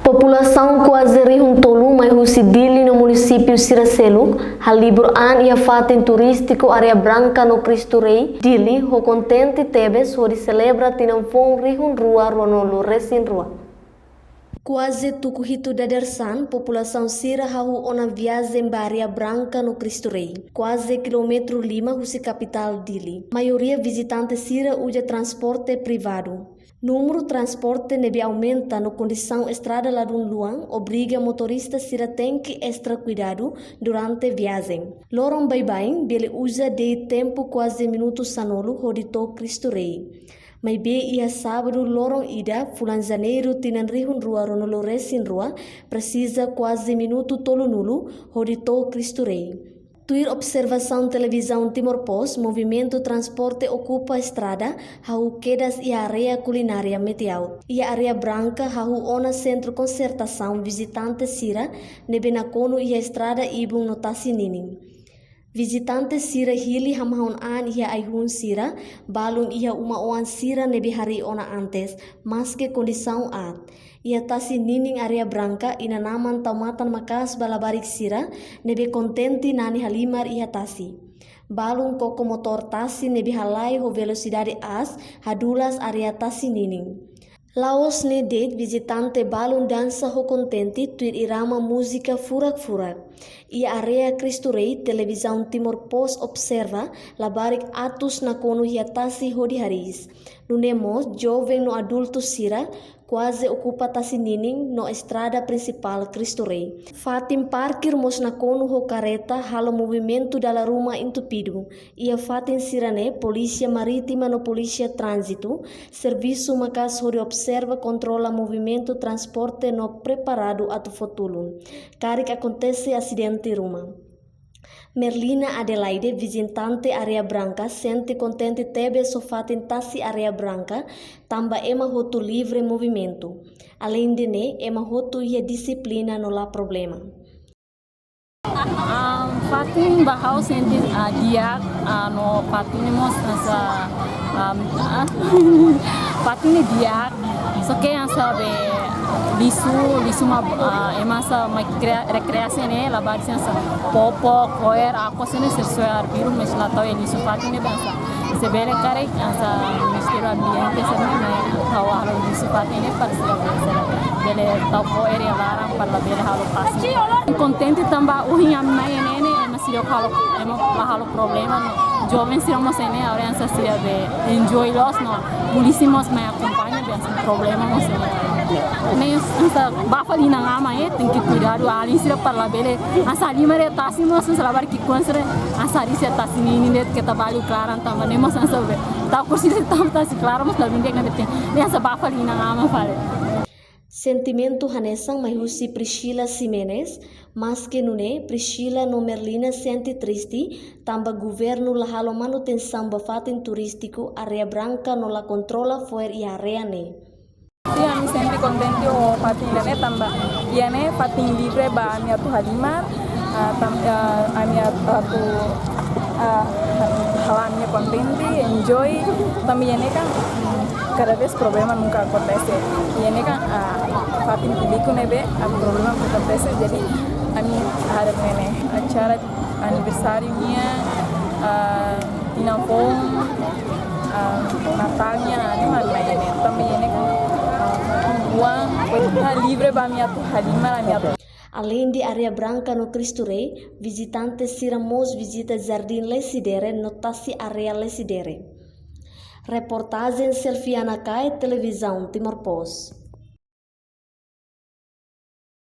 População quase Rihuntolu, mais Dili no município Siraseluk, halibur an ia fatem turístico área branca no Cristo Rei, Dili, ho contente tebes, ho celebra tinamfong Rihun Rua Ronolu Resin Rua. Quase tukuhito dadarsan, população Sira hau ona viagem área branca no Cristo Rei, quase quilômetro 5 husi capital Dili. Maioria visitante Sira usa transporte privado. Número transporte nebe aumenta no condição estrada ladun luang, obriga motorista Sira tem que extra cuidado durante viagem. Lorong baibain, bele usa de tempo quase minutos sanolo hodito Cristo Rei. Mai be ia sábado lorong ida, fulan janeiro tinan Rihun Rua Ronolo Resin Rua, precisa quase minuto tolo nulo hodito Cristo Rei. Tuir observação televisão Timor Post, movimento transporte ocupa a estrada, hau quedas e área culinária Meteau. E a área branca, hau ona centro concertação visitante Sira, nebe nakono e a estrada ibung notasi nining. Visitante Sira hili hamahon an ia aihun Sira, balun ia uma oan Sira nebe hari ona antes, mas que condição at. Ia tasi nining area branca ina naman taumatan makas balabarik Sira, nebe kontenti nani halimar ia tasi. Balun koko motor tasi nebe halai ho velocidade as, hadulas area tasi nining. Laos ne det visitante balun dança ho contente tuir irama música furak-furak. Ia area Cristo Rei, televisão Timor Post observa, labarik atus na kono hiatasi ho di haris. Nunemos, jovem no adulto Sira, quase ocupa tasi nining no estrada principal Cristo Rei. Fatim parkir mos na kono ho careta halo movimento dala ruma entupido. Ia fatim Sirane, polícia marítima no polícia trânsito, serviço makas ho observa controla movimento transporte no preparado atu fotulun. Karik acontece acidente ruma. Merlina Adelaide, visitante área branca, sente contente tebe sofatin tasi área branca, tamba ema hotu livre movimento. Além de ne, ema hotu ia disciplina no la problema. Fatin bahau senti dia no fatin mos nasa fatin dia so que sabe lisu ma emasa ma recreação né labar sensa popo coer ako sene sersoar biru mesla tau lisu fatin ne bansa se bele kare asa ministério ambiente sene na tawa halo lisu fatin ne para se bele tau coer e laram para bele halo pasi contente tamba uhin amai ne masih halo problema jovem se não sei né a essa seria de enjoy loss no polícia me acompanha bem sem problema não sei nem essa bafali na ngama tem que cuidar do ali se para lá bele asa ali mere tasi mo sem saber que conser asa ali se tasi ni net que trabalho claro também nem mo sem saber tá cursi se tasi claro mas também na bete nem essa bafali na ngama fale. Sentimento hanesang mahusi Priscila Ximenes, mas que nune Priscila no Merlina sente triste, tamba governo la halo manutenção bafatin turístico área branca no la controla fuer e area ne. Sí, a mí senti contente o fatin ne tamba iane fatin libre ba mi atu halimar a mi atu halamnya contente enjoy também ne kan cada vez problema nunca acontece e ini kan fatin publiku nebe problema acontece jadi kami harap nene acara aniversarinya tinapong Natalnya ani mana ini também ini kan uang livre ba minha halimar minha. Além de área branca no Cristo Rei, visitantes Siramos visita Jardim Lesidere no tasi area Lesidere. Reportagem Selfiana Kai, televisão Timor Post.